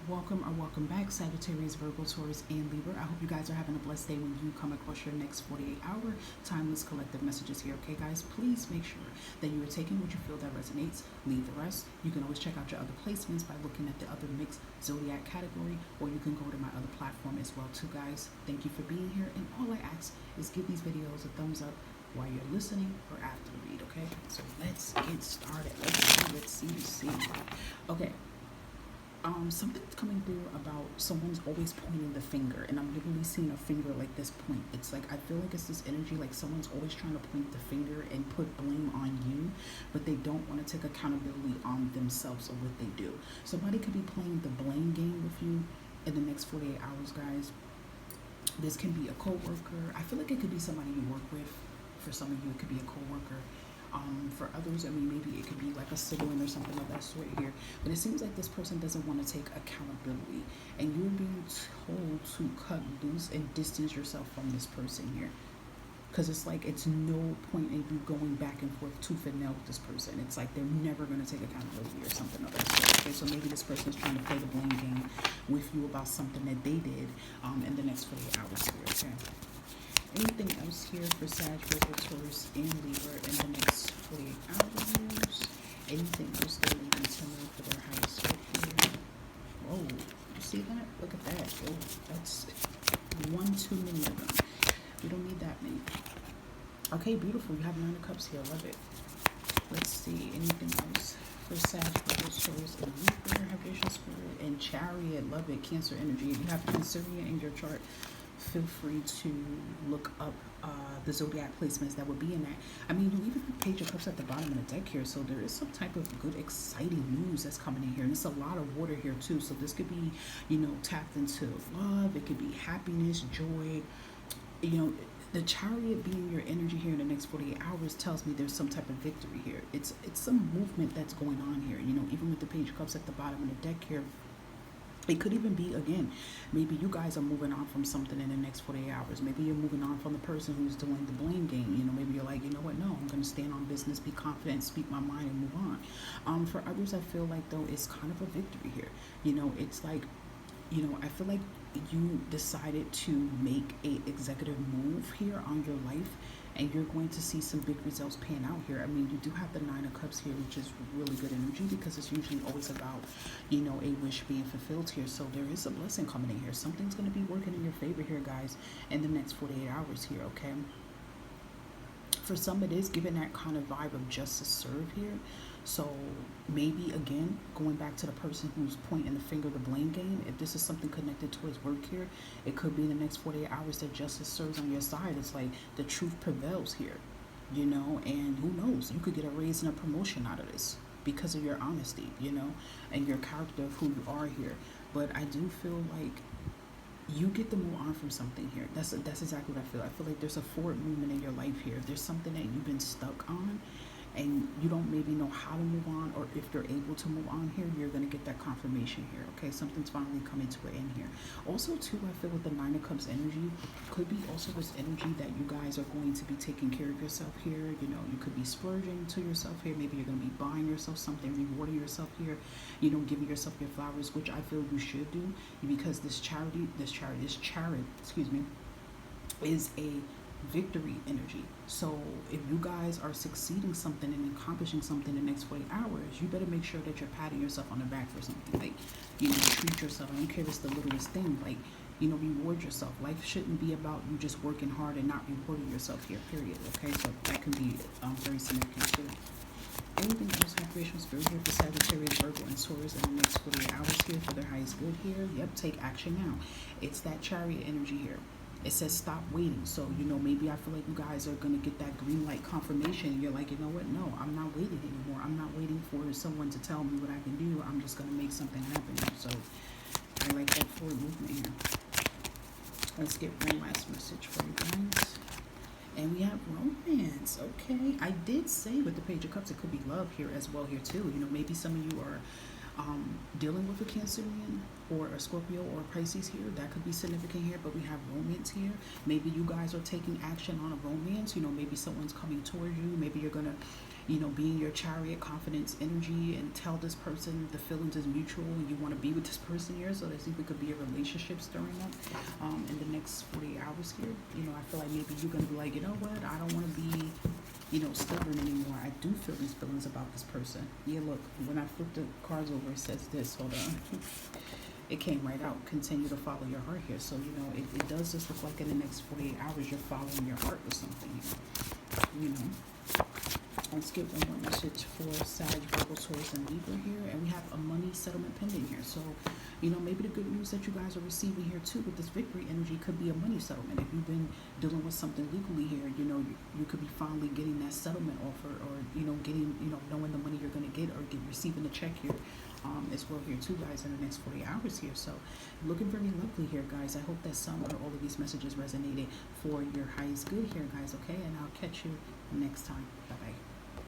Welcome or welcome back, Sagittarius, Virgo, Taurus, and Libra. I hope you guys are having a blessed day when you come across your next 48-hour timeless collective messages here. Okay, guys, please make sure that you are taking what you feel that resonates. Leave the rest. You can always check out your other placements by looking at the other mixed zodiac category, or you can go to my other platform as well, too, guys. Thank you for being here, and all I ask is give these videos a thumbs up while you're listening or after the read. Okay, so let's get started. Let's see. Okay. Something's coming through about someone's always pointing the finger, and I'm literally seeing a finger like this point. It's like I feel like it's this energy like someone's always trying to point the finger and put blame on you, but they don't want to take accountability on themselves or what they do. Somebody could be playing the blame game with you in the next 48 hours, guys. This can be a coworker. I feel like it could be somebody you work with. For some of you, it could be a coworker. For others, I mean, maybe it could be like a sibling or something of that sort here. But it seems like this person doesn't want to take accountability, and you're being told to cut loose and distance yourself from this person here. Because it's like it's no point in you going back and forth tooth and nail with this person. It's like they're never going to take accountability or something of that sort. Okay, so maybe this person is trying to play the blame game with you about something that they did in the next 48 hours here. Okay. Anything else here for Sag, Virgo, Taurus, and Libra in the next 48 hours? Anything else they need to know for their highest good here? Whoa, you see that? Look at that. Oh, that's one too many of them. We don't need that many. Okay, beautiful. You have 9 of Cups here. Love it. Let's see. Anything else for Sag, Virgo, Taurus, and Libra? Vibration, Spirit, and Chariot. Love it. Cancer energy. If you have Cancerian in your chart, feel free to look up the zodiac placements that would be in that. I mean, you even have Page of Cups at the bottom of the deck here, so there is some type of good, exciting news that's coming in here. And it's a lot of water here, too. So this could be, tapped into love. It could be happiness, joy. The Chariot being your energy here in the next 48 hours tells me there's some type of victory here. It's some movement that's going on here. Even with the Page of Cups at the bottom of the deck here, it could even be, again, maybe you guys are moving on from something in the next 48 hours. Maybe you're moving on from the person who's doing the blame game. Maybe you're like, you know what, no, I'm going to stand on business, be confident, speak my mind, and move on. For others, I feel like, though, it's kind of a victory here. It's like, I feel like you decided to make a executive move here on your life, and you're going to see some big results pan out here. I mean, you do have the 9 of Cups here, which is really good energy because it's usually always about, a wish being fulfilled here. So there is a blessing coming in here. Something's going to be working in your favor here, guys, in the next 48 hours here, okay? For some, it is giving that kind of vibe of justice served here. So maybe, again, going back to the person who's pointing the finger, the blame game, if this is something connected to his work here, it could be in the next 48 hours that justice serves on your side. It's like the truth prevails here, and who knows, you could get a raise and a promotion out of this because of your honesty, and your character of who you are here. But I do feel like you get to move on from something here. That's exactly what I feel. I feel like there's a forward movement in your life here. There's something that you've been stuck on, and you don't maybe know how to move on, or if you're able to move on here, you're going to get that confirmation here. Okay, something's finally coming to an end here. Also, too, I feel with the 9 of Cups energy, could be also this energy that you guys are going to be taking care of yourself here. You could be splurging to yourself here. Maybe you're going to be buying yourself something, rewarding yourself here, giving yourself your flowers, which I feel you should do, because this chariot, excuse me, is a victory energy. So if you guys are succeeding something and accomplishing something in the next 48 hours, you better make sure that you're patting yourself on the back for something. Like, treat yourself. I don't care if it's the littlest thing. Like, reward yourself. Life shouldn't be about you just working hard and not rewarding yourself here, period. Okay, so that can be very significant too. Anything else recreational spirit here for Sagittarius, Virgo, and Taurus in the next 48 hours here for their highest good here? Yep, take action now. It's that Chariot energy here. It says stop waiting. So, maybe I feel like you guys are going to get that green light confirmation. And you're like, you know what? No, I'm not waiting anymore. I'm not waiting for someone to tell me what I can do. I'm just going to make something happen. So I like that forward movement here. Let's get one last message for you guys. And we have romance. Okay. I did say with the Page of Cups, it could be love here as well here too. Maybe some of you are dealing with a Cancerian or a Scorpio or a Pisces here. That could be significant here, but we have romance here. Maybe you guys are taking action on a romance. Maybe someone's coming towards you. Maybe you're going to you know, be in your chariot confidence energy and tell this person the feelings is mutual and you want to be with this person here. So there's even could be a relationship stirring up in the next 48 hours here. You know, I feel like maybe you're going to be like, you know what, I don't want to be, you know, stubborn anymore. I do feel these feelings about this person. Yeah, look, when I flip the cards over, it says this. Hold on. It came right out. Continue to follow your heart here. So, you know, it does just look like in the next 48 hours you're following your heart with something here. You know. Let's get one more message for Sag, Virgo, Taurus, and Libra here. And we have a money settlement pending here. So, you know, maybe the good news that you guys are receiving here too with this victory energy could be a money settlement. If you've been dealing with something legally here, you know, you could be finally getting that settlement offer, or, you know, getting, you know, knowing the money you're going to get, or receiving the check here as well here too, guys, in the next 48 hours here. So looking very lovely here, guys. I hope that some or all of these messages resonated for your highest good here, guys. Okay, and I'll catch you next time. Bye.